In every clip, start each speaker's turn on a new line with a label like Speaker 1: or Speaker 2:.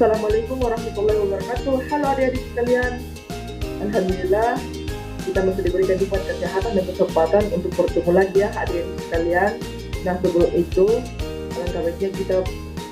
Speaker 1: Assalamualaikum warahmatullahi wabarakatuh. Halo adik-adik sekalian. Alhamdulillah kita masih diberikan nikmat kesehatan dan kesempatan untuk bertemu lagi ya adik-adik sekalian. Nah, sebelum itu alangkah baiknya kita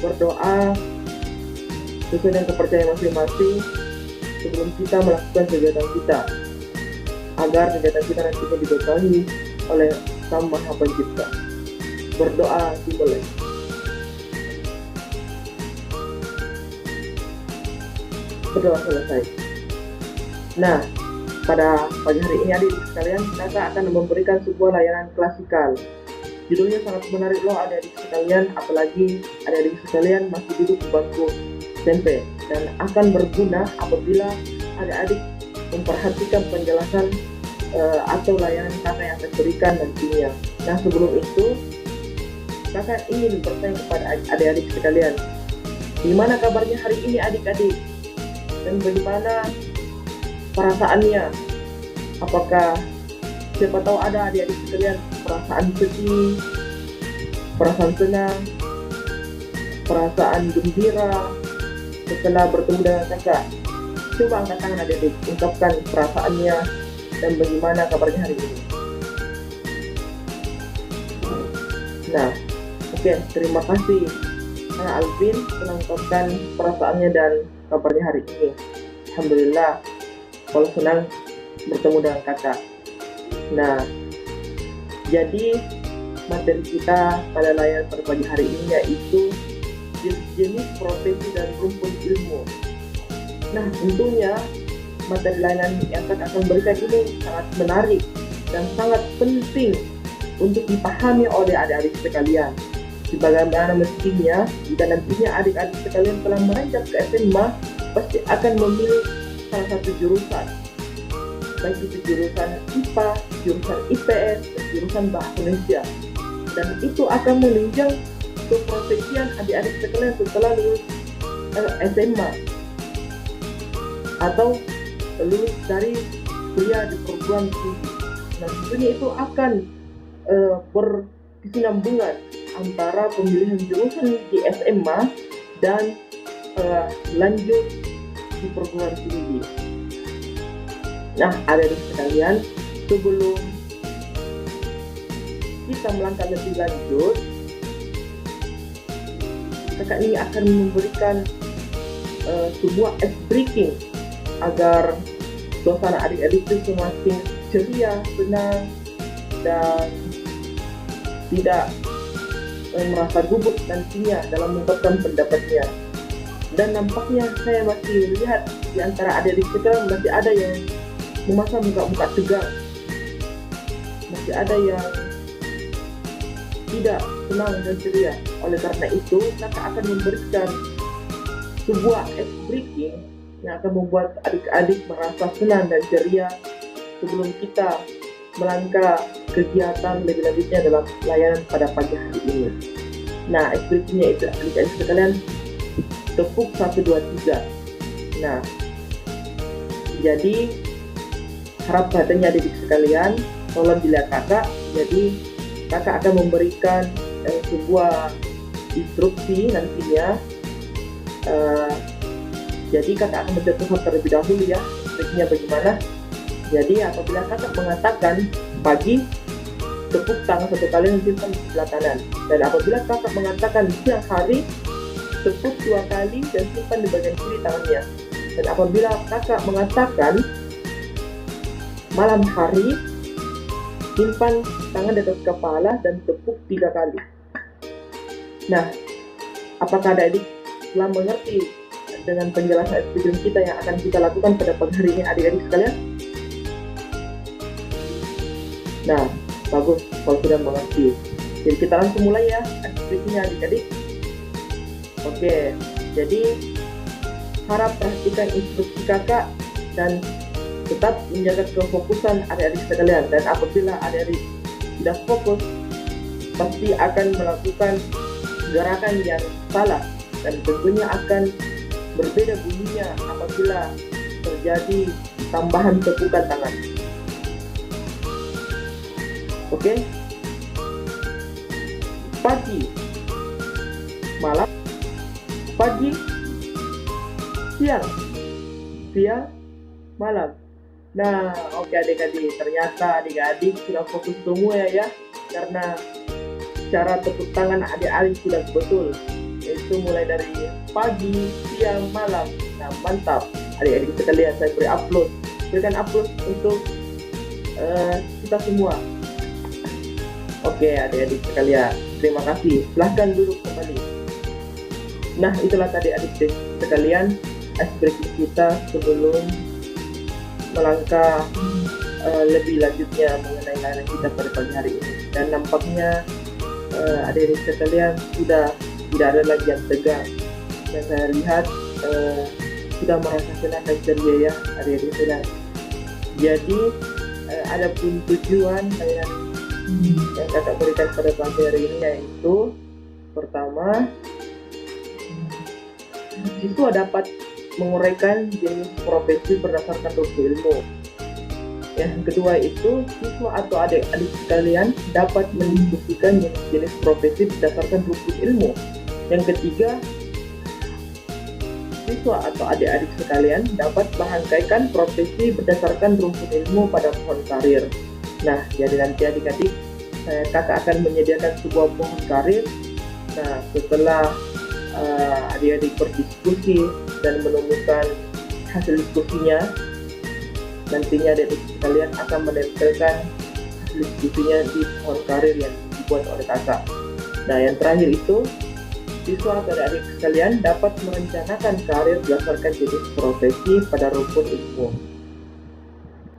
Speaker 1: berdoa sesuai dengan kepercayaan masing-masing sebelum kita melakukan kegiatan kita, agar kegiatan kita nantinya diberkahi oleh Sang Maha Pencipta. Berdoa dimulai. Berdoa selesai. Nah, pada pagi hari ini adik sekalian, kita akan memberikan sebuah layanan klasikal. Judulnya sangat menarik loh adik-adik sekalian, apalagi adik-adik sekalian masih duduk di bangku SMP, dan akan berguna apabila adik-adik memperhatikan penjelasan atau layanan kakak yang akan berikan nantinya. Nah, sebelum itu kakak ingin bertanya kepada adik-adik sekalian, gimana kabarnya hari ini adik-adik? Dan bagaimana perasaannya? Apakah siapa tahu ada adik-adik sekalian perasaan sedih, perasaan senang, perasaan gembira setelah bertemu dengan kakak? Coba angkat tangan adik-adik, ungkapkan perasaannya dan bagaimana kabarnya hari ini. Nah, oke, terima kasih Kak Alvin telah mengungkapkan perasaannya dan kabarnya hari ini. Alhamdulillah, kalau senang bertemu dengan kakak. Nah, jadi materi kita pada layanan pada pagi hari ini yaitu jenis profesi dan rumpun ilmu. Nah, tentunya materi layanan yang kakak akan berikan ini sangat menarik dan sangat penting untuk dipahami oleh adik-adik sekalian. Sebagaimana mestinya jika nantinya adik-adik sekalian telah meranjak ke SMA, pasti akan memilih salah satu jurusan, baik itu jurusan IPA, jurusan IPS, dan jurusan Bahasa Indonesia, dan itu akan menunjang keprofesian adik-adik sekalian setelah lulus SMA atau lulus dari kuliah di perguruan tinggi. Nah, tentunya itu akan berkesinambungan antara pemilihan jurusan di SMA dan lanjut di perguruan tinggi. Nah, adik-adik sekalian, sebelum kita melangkah lebih lanjut, kakak ini akan memberikan sebuah ice breaking agar suasana adik-adik itu semakin ceria, senang, dan tidak merasa gugup nantinya dalam mengungkapkan pendapatnya. Dan nampaknya saya masih lihat di antara adik-adik sekalian masih ada yang memasang muka-muka tegang, masih ada yang tidak senang dan ceria. Oleh karena itu, kakak akan memberikan sebuah ice breaking yang akan membuat adik-adik merasa senang dan ceria sebelum kita melangkah kegiatan lebih lanjutnya dalam layanan pada pagi hari ini. Nah, ice breakingnya itu adik-adik sekalian tepuk 1, 2, 3. Nah, jadi harap perhatiannya adik-adik sekalian, tolong dilihat kakak. Jadi kakak akan memberikan sebuah instruksi nantinya. Jadi kakak akan mencontohkan terlebih dahulu ya, instruksinya bagaimana. Jadi apabila kakak mengatakan pagi, tepuk tangan 1 kali dan simpan di sebelah kanan. Dan apabila kakak mengatakan siang hari, tepuk 2 kali dan simpan di bagian kiri tangannya. Dan apabila kakak mengatakan malam hari, simpan tangan di atas kepala dan tepuk 3 kali. Nah, apakah adik-adik telah mengerti dengan penjelasan eksperimen kita yang akan kita lakukan pada pagi hari ini adik-adik sekalian? Nah, bagus kalau sudah mengerti. Jadi kita langsung mulai ya eksperimennya adik-adik. Oke, jadi harap perhatikan instruksi kakak dan tetap menjaga kefokusan adik-adik sekalian. Dan apabila adik-adik tidak fokus, pasti akan melakukan gerakan yang salah dan tentunya akan berbeda bunyinya apabila terjadi tambahan tepukan tangan. Oke? Pagi, malam, pagi, siang, siang, malam. Nah, oke adik-adik, ternyata adik-adik sudah fokus semua ya, karena cara tepuk tangan adik-adik sudah betul, yaitu mulai dari pagi, siang, malam. Nah, mantap adik-adik sekalian, saya beri upload, berikan upload untuk kita semua. Oke adik-adik sekalian, terima kasih, silahkan duduk kembali. Nah, itulah tadi adik-adik sekalian icebreaking kita sebelum melangkah lebih lanjutnya mengenai layanan kita pada pagi hari ini. Dan nampaknya adik-adik sekalian sudah tidak ada lagi yang tegang, dan saya lihat sudah merasa senang dan ceria ya adik-adik sekalian. Jadi ada pun tujuan layanan yang kakak berikan pada pagi hari ini, yaitu pertama, siswa dapat menguraikan jenis profesi berdasarkan rumput ilmu. Yang kedua itu, siswa atau adik-adik sekalian dapat mendiskusikan jenis-jenis profesi berdasarkan rumput ilmu. Yang ketiga, siswa atau adik-adik sekalian dapat merangkaikan profesi berdasarkan rumput ilmu pada pohon karir. Nah, jadi nanti adik-adik, kakak akan menyediakan sebuah pohon karir. Nah, setelah adik-adik berdiskusi dan menemukan hasil diskusinya, nantinya adik-adik sekalian akan menempelkan hasil diskusinya di pohon karir yang dibuat oleh kakak. Nah, yang terakhir itu, siswa atau adik-adik sekalian dapat merencanakan karir berdasarkan jenis profesi pada rumpun ilmu.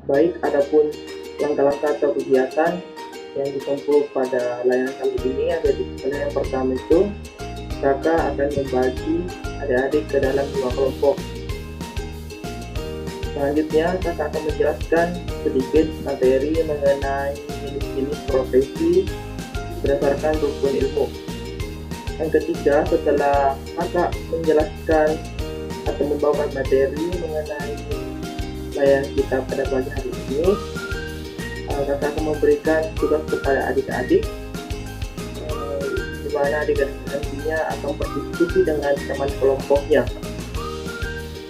Speaker 1: Baik, adapun langkah-langkah atau kegiatan yang ditempuh pada layanan kali ini, adik-adik sekalian, yang pertama itu, kakak akan membagi adik-adik ke dalam 2 kelompok. Selanjutnya, kakak akan menjelaskan sedikit materi mengenai jenis-jenis profesi berdasarkan rumpun ilmu. Yang ketiga, setelah kakak menjelaskan atau membawakan materi mengenai layanan kita pada pagi hari ini, kakak akan memberikan tugas kepada adik-adik, di mana adik-adik nantinya akan berdiskusi dengan teman kelompoknya.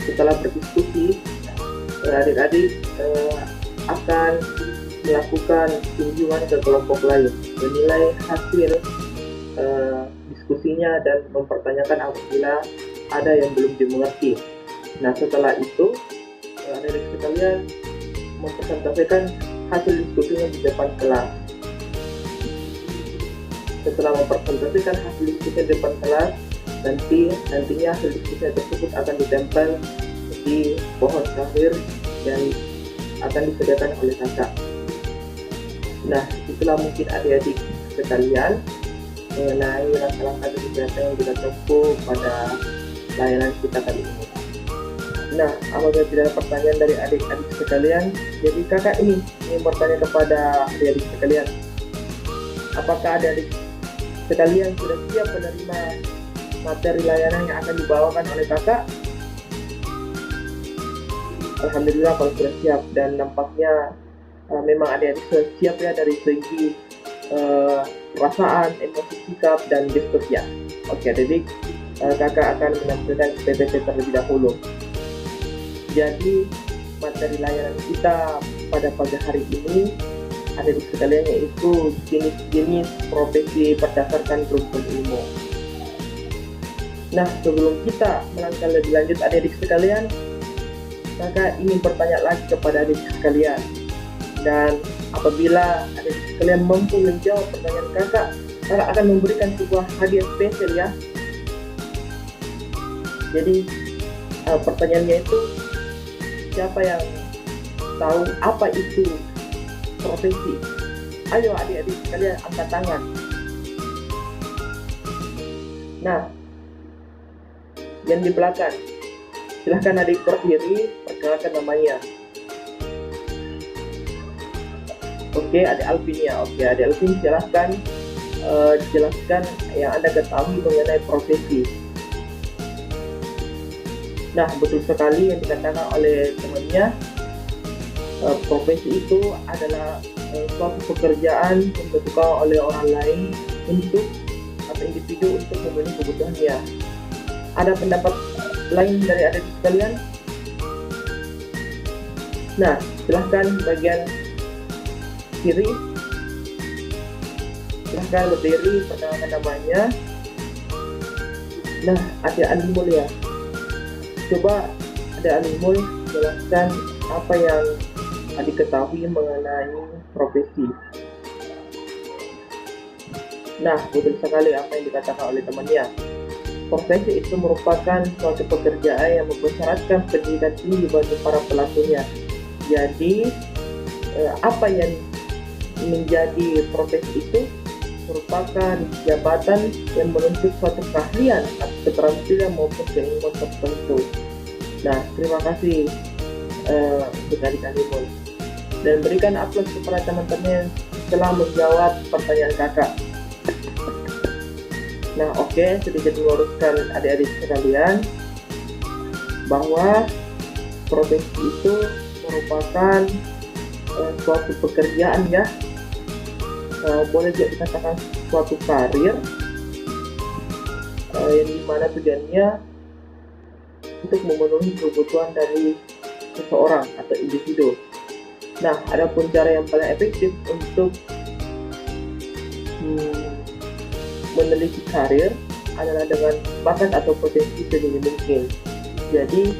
Speaker 1: Setelah berdiskusi, adik-adik akan melakukan kunjungan ke kelompok lain, menilai hasil diskusinya dan mempertanyakan apabila ada yang belum dimengerti. Nah, setelah itu adik-adik sekalian mempresentasikan hasil diskusinya di depan kelas. Setelah mempresentasikan hasil diskusi di depan kelas, nantinya hasil diskusi tersebut akan ditempel di pohon karir yang akan disediakan oleh kakak. Nah, itulah mungkin adik-adik sekalian mengenai langkah-langkah kegiatan yang kita tempuh pada layanan kita kali ini. Nah, apabila tidak ada pertanyaan dari adik-adik sekalian, jadi kakak ini ingin bertanya kepada adik-adik sekalian, apakah adik-adik sekalian sudah siap menerima materi layanan yang akan dibawakan oleh kakak? Alhamdulillah kalau sudah siap, dan nampaknya memang adik-adik sudah siap ya dari segi perasaan, emosi, sikap, dan gesturnya. Oke adik-adik, kakak akan menampilkan PPT terlebih dahulu. Jadi materi layanan kita pada pagi hari ini adik-adik sekalian yaitu jenis-jenis profesi berdasarkan rumpun ilmu. Nah, sebelum kita melangkah lebih lanjut adik-adik sekalian, kakak ingin bertanya lagi kepada adik-adik sekalian, dan apabila adik-adik sekalian mampu menjawab pertanyaan kakak akan memberikan sebuah hadiah spesial ya. Jadi pertanyaannya itu, siapa yang tahu apa itu profesi? Ayo adik-adik sekalian angkat tangan. Nah, yang di belakang, silahkan adik berdiri, perkenalkan namanya. Oke, adik Alvin ya. Oke, adik Alvin, silahkan jelaskan yang Anda ketahui mengenai profesi. Nah, betul sekali yang dikatakan oleh temannya, profesi itu adalah suatu pekerjaan yang dilakukan oleh orang lain untuk atau individu untuk memenuhi kebutuhannya. Ada pendapat lain dari adik sekalian? Nah, silahkan bagian kiri, silahkan berdiri, perkenalkan namanya. Nah, adik Alimul ya, coba adik Alimul jelaskan apa yang adik ketahui mengenai profesi. Nah, betul sekali apa yang dikatakan oleh temannya. Profesi itu merupakan suatu pekerjaan yang mempersyaratkan pendidikan tinggi bagi para pelakunya. Jadi, apa yang menjadi profesi itu merupakan jabatan yang menuntut suatu keahlian atau keterampilan maupun keilmuan tertentu. Nah, terima kasih untuk adik Alimul, dan berikan aplaus kepada teman-teman yang telah menjawab pertanyaan kakak. Nah, oke, sedikit meluruskan adik-adik sekalian bahwa profesi itu merupakan suatu pekerjaan ya, boleh juga dikatakan suatu karir yang dimana tujuannya untuk memenuhi kebutuhan dari seseorang atau individu. Nah, adapun cara yang paling efektif untuk meneliti karir adalah dengan bakat atau potensi sedini mungkin. Jadi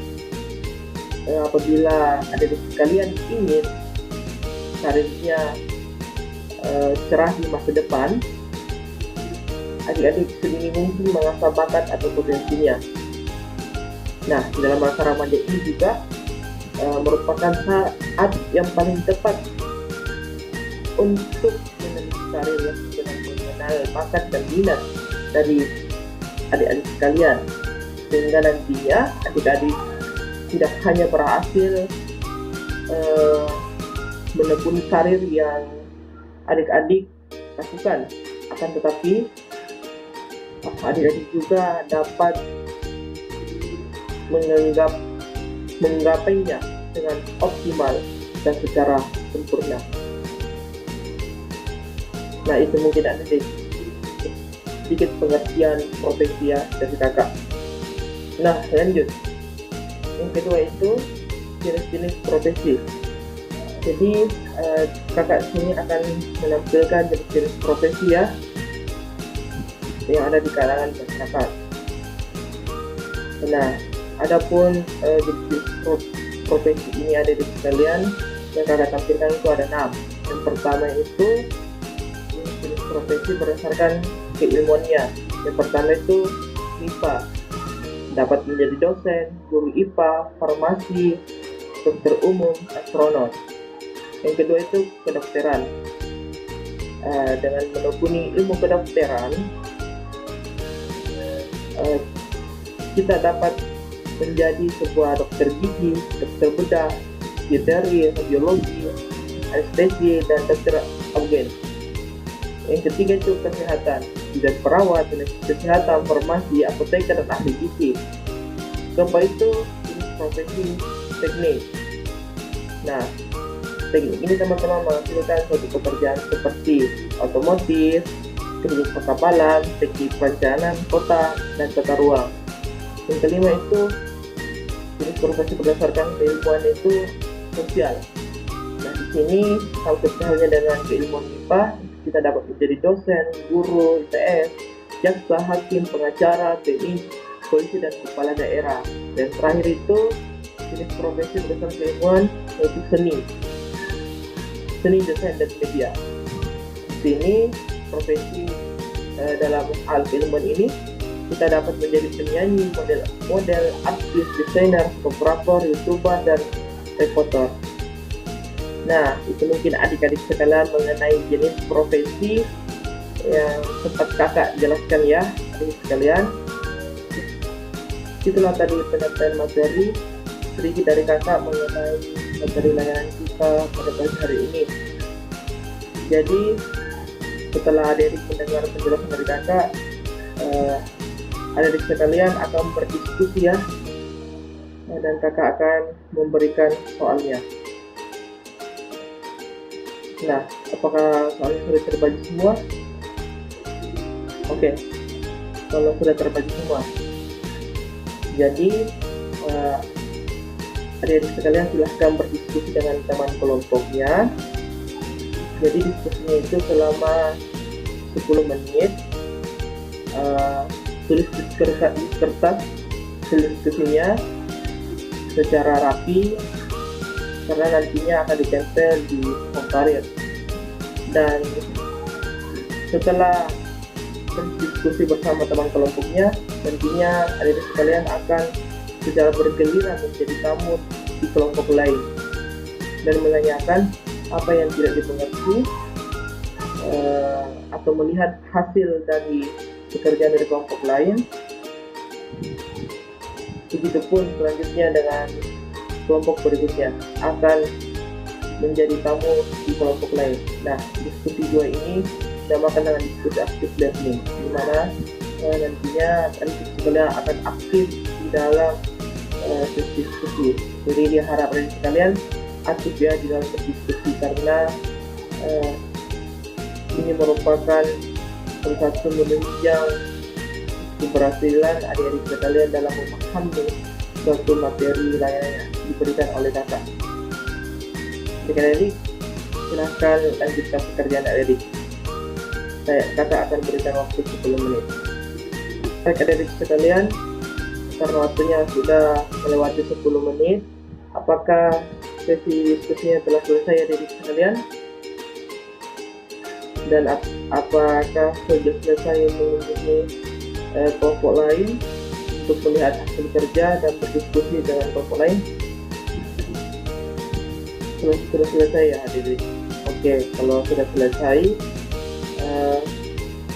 Speaker 1: apabila adik sekalian ingin karirnya cerah di masa depan, adik-adik sedini mungkin mengasah bakat atau potensinya. Nah, di dalam masa remaja ini juga merupakan saat yang paling tepat untuk meneliti karir yang dengan mengenal bakat dan minat dari adik-adik sekalian, sehingga nantinya adik-adik tidak hanya berhasil menekuni karir yang adik-adik lakukan, akan tetapi adik-adik juga dapat menggapainya dengan optimal dan secara sempurna. Nah, itu mungkin ada sedikit pengertian profesi ya dari kakak. Nah, lanjut. Yang kedua itu jenis-jenis profesi. Jadi kakak sini akan menampilkan jenis-jenis profesi ya yang ada di kalangan masyarakat. Nah, adapun jenis profesi ini ada di sekalian yang kakak tampilkan itu ada 6. Yang pertama itu jenis profesi berdasarkan keilmuannya. Yang pertama itu IPA, dapat menjadi dosen, guru IPA, farmasi, dokter umum, astronot. Yang kedua itu kedokteran. Dengan menekuni ilmu kedokteran, kita dapat menjadi sebuah dokter gigi, dokter bedah, psikiatri, radiologi, anestesi, dan dokter organ. Yang ketiga itu kesehatan, bidan perawat, tenaga kesehatan, farmasi, apoteker, dan ahli gizi. Keempat itu jenis profesi teknik. Nah, teknik ini teman-teman menghasilkan suatu pekerjaan seperti otomotif, teknik perkapalan, teknik perencanaan kota, dan tata ruang. Yang kelima itu jenis profesi berdasarkan keilmuan itu sosial. Nah, di sini kalau halnya dengan keilmuan IPA, kita dapat menjadi dosen, guru, IPS, jaksa, hakim, pengacara, TNI, polisi, dan kepala daerah. Dan terakhir itu jenis profesi berdasarkan keilmuan yaitu seni, desain, dan media. Di sini profesi dalam hal keilmuan ini kita dapat menjadi penyanyi, model, artis, desainer, fotografer, youtuber, dan reporter. Nah, itu mungkin adik-adik sekalian mengenai jenis profesi yang sempat kakak jelaskan ya, adik sekalian. Itulah tadi penyampaian materi sedikit dari kakak mengenai materi layanan kita pada pagi hari ini. Jadi setelah adik-adik mendengar penjelasan dari kakak, adik-adik sekalian akan berdiskusi ya, dan kakak akan memberikan soalnya. Nah, apakah soalnya sudah terbagi semua? Oke, kalau sudah terbagi semua, Jadi adik-adik sekalian silahkan berdiskusi dengan teman kelompoknya. Jadi diskusinya itu selama 10 menit. Tulis di kertas diskusinya secara rapi, karena nantinya akan ditempel di home karir. Dan setelah berdiskusi bersama teman kelompoknya, nantinya adik-adik sekalian akan secara bergiliran menjadi tamu di kelompok lain dan menanyakan apa yang tidak dimengerti atau melihat hasil dari pekerjaan dari kelompok lain. Begitupun selanjutnya dengan kelompok berikutnya akan menjadi tamu di kelompok lain. Nah, diskusi 2 ini dinamakan dengan diskusi aktif listening, di mana nantinya adik sekalian akan aktif di dalam diskusi. Jadi diharap adik sekalian aktif ya di dalam berdiskusi, karena ini merupakan salah satu menunjang keberhasilan adik-adik sekalian dalam memahami suatu materi layanan yang diberikan oleh kakak. Adik-adik, silahkan lanjutkan pekerjaan adik-adik. Kakak akan berikan waktu 10 menit. Baik adik-adik sekalian, karena waktunya sudah melewati 10 menit, apakah sesi diskusinya telah selesai adik-adik sekalian? Dan apakah sudah selesai mengunjungi kelompok lain untuk melihat hasil kerja dan berdiskusi dengan kelompok lain? Sudah selesai ya adik-adik? Oke, kalau sudah selesai,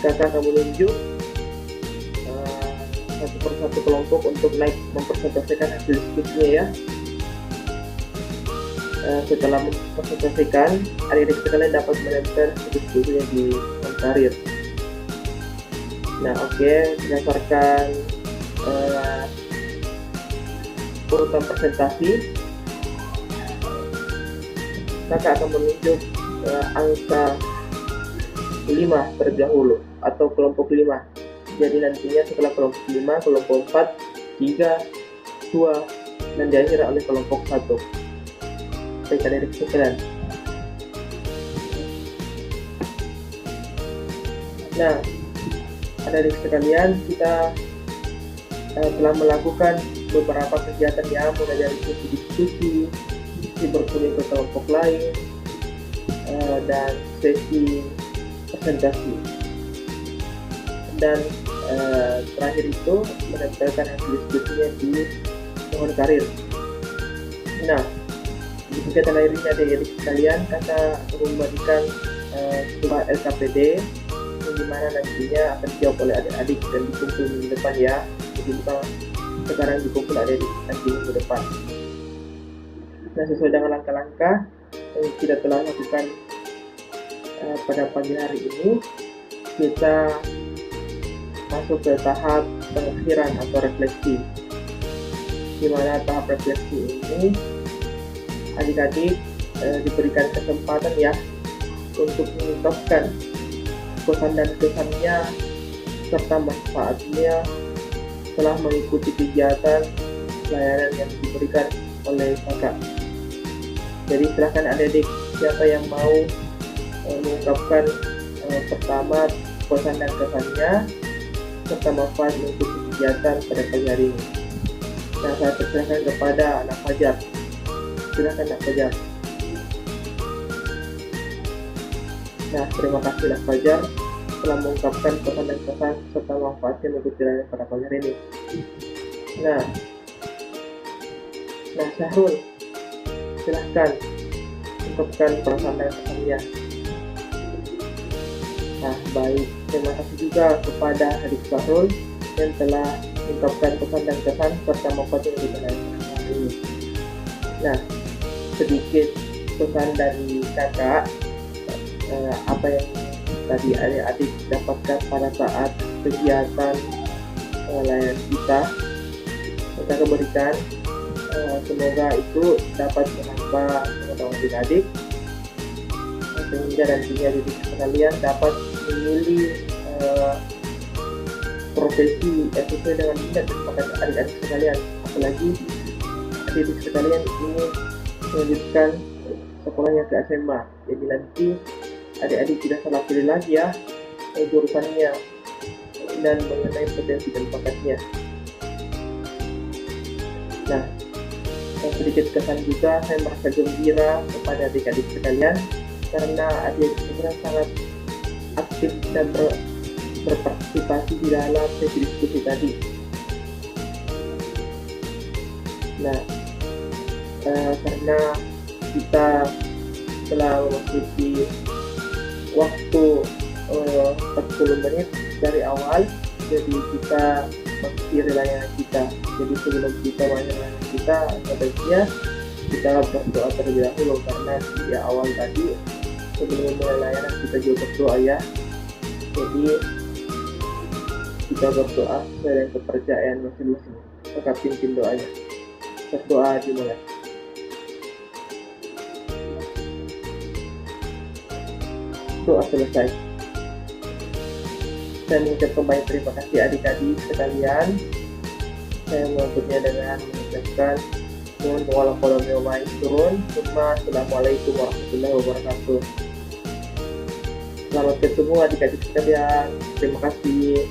Speaker 1: kakak akan menunjuk satu persatu kelompok untuk naik mempresentasikan hasil diskusinya ya. Setelah mempresentasikan, adik-adik sekalian dapat menempel diskusinya di karir. Nah, oke, berdasarkan urutan presentasi, kakak akan menunjuk angka 5 terlebih dahulu atau kelompok 5. Jadi nantinya setelah kelompok 5, kelompok 4, 3, 2, dan diakhiri oleh kelompok 1. Baik adik-adik sekalian. Nah, adik-adik sekalian, kita telah melakukan beberapa kegiatan ya, mulai dari sesi diskusi, sesi berkunjung ke kelompok lain, dan sesi presentasi. Dan terakhir itu menempelkan hasil diskusinya di pohon karir. Nah, di kegiatan lain ini adik-adik sekalian, kakak memberikan sebuah LKPD yang dimana nantinya akan dijawab oleh adik-adik dan dikumpul minggu depan ya. Jadi kita sekarang dikumpul adik-adik nanti minggu depan. Nah, sesuai dengan langkah-langkah yang kita telah lakukan pada pagi hari ini, kita masuk ke tahap pengakhiran atau refleksi, di mana tahap refleksi ini adik-adik diberikan kesempatan ya untuk mengungkapkan pesan dan kesannya serta manfaatnya setelah mengikuti kegiatan layanan yang diberikan oleh kakak. Jadi silahkan adik-adik siapa yang mau mengungkapkan pertama pesan dan kesannya serta manfaat mengikuti kegiatan pada pagi hari ini. Nah, saya persilakan kepada anak Fajar. Silakan anak Fajar. Nah, terima kasih anak Fajar telah mengungkapkan pesan dan kesan serta manfaatnya mengikuti layanan pada pagi hari ini. Nah Syahrul, silahkan ungkapkan perasaan dan kesannya. Nah, baik, terima kasih juga kepada adik Syahrul yang telah mengungkapkan pesan dan kesan serta manfaatnya mengikuti layanan hari ini. Nah, sedikit pesan dari kakak, apa yang tadi adik-adik dapatkan pada saat kegiatan layanan kita berikan, semoga itu dapat menambah pengetahuan adik-adik sehingga nantinya adik sekalian dapat memilih profesi yang sesuai dengan minat dan bakat adik-adik sekalian. Apalagi adik-adik sekalian ini melanjutkan sekolahnya ke SMA, jadi nanti adik-adik tidak salah pilih lagi ya jurusannya dan mengenai potensi dan bakatnya. Nah, sedikit kesan juga, saya merasa gembira kepada adik-adik sekalian karena adik-adik sekalian sangat aktif dan berpartisipasi di dalam sesi diskusi tadi. Nah, karena kita telah memasuki waktu 40 menit dari awal, jadi kita mengakhiri layanan kita. Jadi sebelum kita layanan kita, sebaiknya kita berdoa terlebih dahulu, karena di awal tadi sebelum mulai layanan kita juga berdoa ya. Jadi kita berdoa sesuai dengan kepercayaan masing-masing. Maka pimpin doanya. Berdoa dimulai. Doa selesai. Saya mengucapkan banyak terima kasih adik-adik sekalian. Saya menutupnya dengan mengucapkan mohon pengolah kolom yang turun. Assalamualaikum warahmatullahi wabarakatuh. Selamat ketemu adik-adik sekalian. Terima kasih.